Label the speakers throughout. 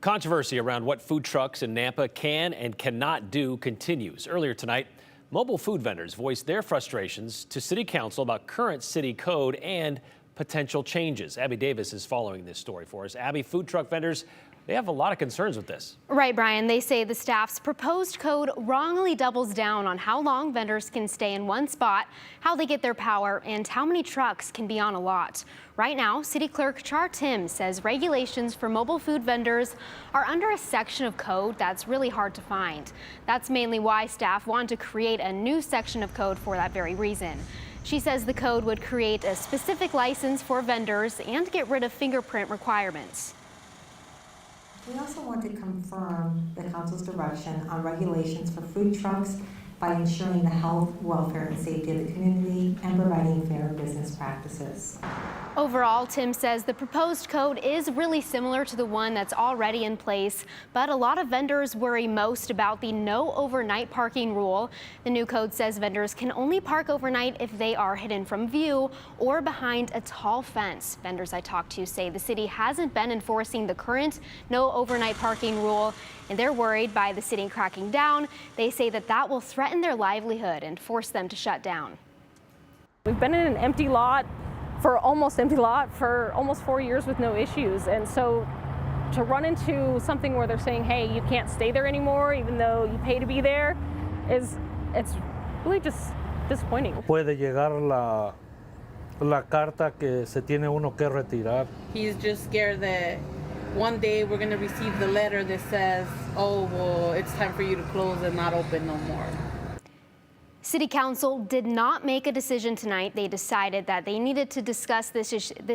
Speaker 1: Controversy around what food trucks in Nampa can and cannot do continues. Earlier tonight, mobile food vendors voiced their frustrations to City Council about current city code and potential changes. Abby Davis is following this story for us. Abby, food truck vendors, they have a lot of concerns with this.
Speaker 2: Right, Brian. They say the staff's proposed code wrongly doubles down on how long vendors can stay in one spot, how they get their power, and how many trucks can be on a lot. Right now, City Clerk Char Tim says regulations for mobile food vendors are under a section of code that's really hard to find. That's mainly why staff want to create a new section of code for that very reason. She says the code would create a specific license for vendors and get rid of fingerprint requirements.
Speaker 3: We also want to confirm the council's direction on regulations for food trucks by ensuring the health, welfare, and safety of the community and providing fair business practices.
Speaker 2: Overall, Tim says the proposed code is really similar to the one that's already in place, but a lot of vendors worry most about the no overnight parking rule. The new code says vendors can only park overnight if they are hidden from view or behind a tall fence. Vendors I talked to say the city hasn't been enforcing the current no overnight parking rule, and they're worried by the city cracking down. They say that will threaten their livelihood and force them to shut down.
Speaker 4: We've been in an empty lot for almost 4 years with no issues, and so to run into something where they're saying, hey, you can't stay there anymore even though you pay to be there, it's really just disappointing.
Speaker 5: Puede llegar la carta que se tiene uno que retirar.
Speaker 6: He's just scared that one day we're going to receive the letter that says, oh, well, it's time for you to close and not open no more.
Speaker 2: City Council did not make a decision tonight. They decided that they needed to discuss this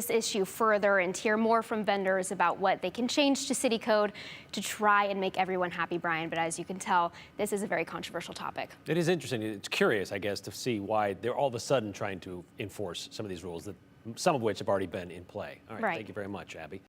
Speaker 2: issue further and hear more from vendors about what they can change to city code to try and make everyone happy, Brian. But as you can tell, this is a very controversial topic.
Speaker 1: It is interesting. It's curious, I guess, to see why they're all of a sudden trying to enforce some of these rules, that some of which have already been in play. All right. Thank you very much, Abby.